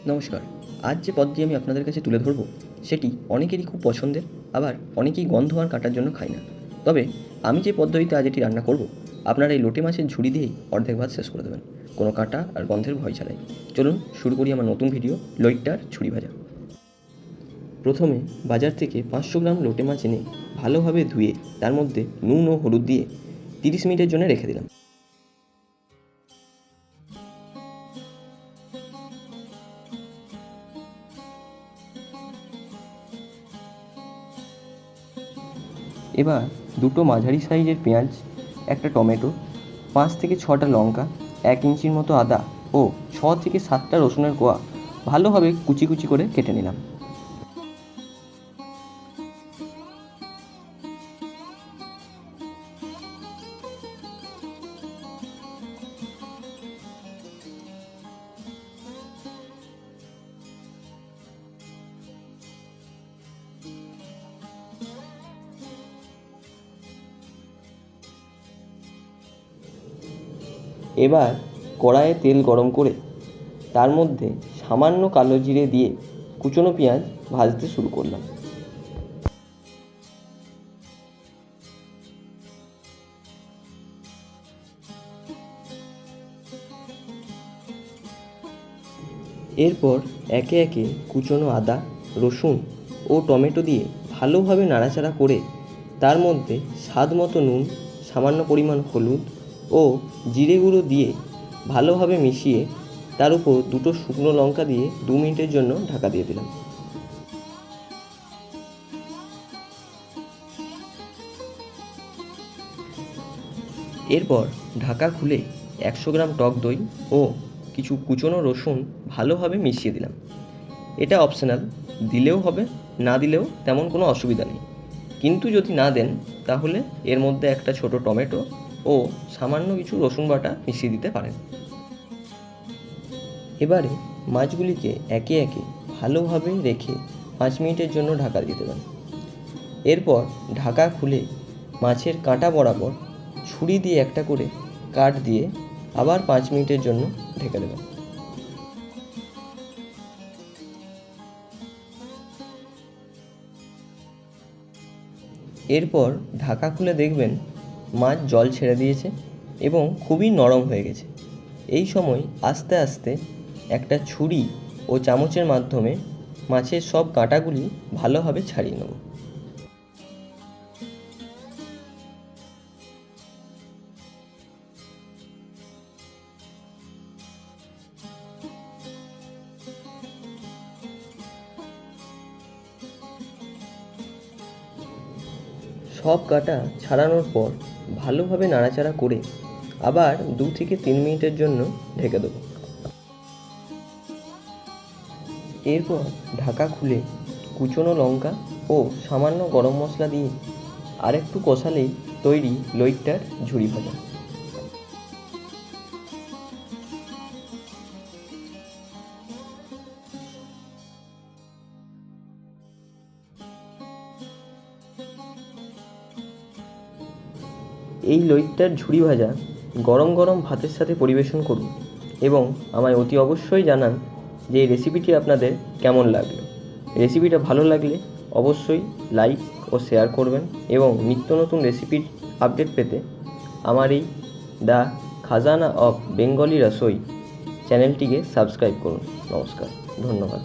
নমস্কার। আজ যে পদটি আমি আপনাদের কাছে তুলে ধরব সেটি অনেকেরই খুব পছন্দের, আবার অনেকেই গন্ধ আর কাঁটার জন্য খায় না। তবে আমি যে পদ্ধতিতে আজ এটি রান্না করব, আপনারা এই লোটে মাছের ঝুড়ি দিয়েই অর্ধেক ভাত শেষ করে দেবেন, কোনো কাঁটা আর গন্ধের ভয় ছাড়াই। চলুন শুরু করি আমার নতুন ভিডিও, লইট্টার ঝুড়ি ভাজা। প্রথমে বাজার থেকে 500 গ্রাম লোটে মাছ এনে ভালোভাবে ধুয়ে তার মধ্যে নুন ও হলুদ দিয়ে 30 মিনিটের জন্য রেখে দিলাম। এবার দুটো মাঝারি সাইজের পেঁয়াজ, একটা টমেটো, 5 থেকে 6টা লঙ্কা, 1 ইঞ্চির মতো আদা ও 6 থেকে 7টা রসুনের কোয়া ভালোভাবে কুচি কুচি করে কেটে নিলাম। এবার কড়াইয়ে তেল গরম করে তার মধ্যে সামান্য কালো জিরে দিয়ে কুচনো পেঁয়াজ ভাজতে শুরু করলাম। এরপর একে একে কুচনো আদা, রসুন ও টমেটো দিয়ে ভালোভাবে নাড়াচাড়া করে তার মধ্যে স্বাদ মতো নুন, সামান্য পরিমাণ হলুদ ও জিরে গুঁড়ো দিয়ে ভালোভাবে মিশিয়ে তার উপর দুটো শুকনো লঙ্কা দিয়ে 2 মিনিটের জন্য ঢাকা দিয়ে দিলাম। এরপর ঢাকা খুলে 100 গ্রাম টক দই ও কিছু কুচনো রসুন ভালোভাবে মিশিয়ে দিলাম। এটা অপশনাল, দিলেও হবে, না দিলেও তেমন কোনো অসুবিধা নেই। কিন্তু যদি না দেন তাহলে এর মধ্যে একটা ছোট টমেটো ও সামান্য কিছু রসুন বাটা মিশিয়ে দিতে পারেন। এবারে মাছগুলিকে একে একে ভালোভাবে রেখে 5 মিনিটের জন্য ঢাকা দিয়ে দেবেন। এরপর ঢাকা খুলে মাছের কাঁটা বরাবর ছুরি দিয়ে একটা করে কাট দিয়ে আবার 5 মিনিটের জন্য ঢেকে দেবেন। এরপর ঢাকা খুলে দেখবেন মাছ জল ছেড়ে দিয়েছে এবং খুবই নরম হয়ে গেছে। এই সময় আস্তে আস্তে একটা ছুরি ও চামচের মাধ্যমে মাছের সব কাঁটাগুলি ভালোভাবে ছাড়িয়ে নেব। সব কাঁটা ছাড়ানোর পর ভালোভাবে নাড়াচাড়া করে আবার 2 থেকে 3 মিনিটের জন্য ঢেকে দেবো। এরপর ঢাকা খুলে কুচনো লঙ্কা ও সামান্য গরম মশলা দিয়ে আরেকটু কষালেই তৈরি লইট্টার ঝুড়ি ভাজা। এই লইট্টার ঝুড়ি ভাজা গরম গরম ভাতের সাথে পরিবেশন করুন এবং আমায় অতি অবশ্যই জানান যে এই রেসিপিটি আপনাদের কেমন লাগলো। রেসিপিটা ভালো লাগলে অবশ্যই লাইক ও শেয়ার করবেন এবং নিত্য নতুন রেসিপির আপডেট পেতে আমার এই দ্য খাজানা অফ বেঙ্গলি রসোই চ্যানেলটিকে সাবস্ক্রাইব করুন। নমস্কার, ধন্যবাদ।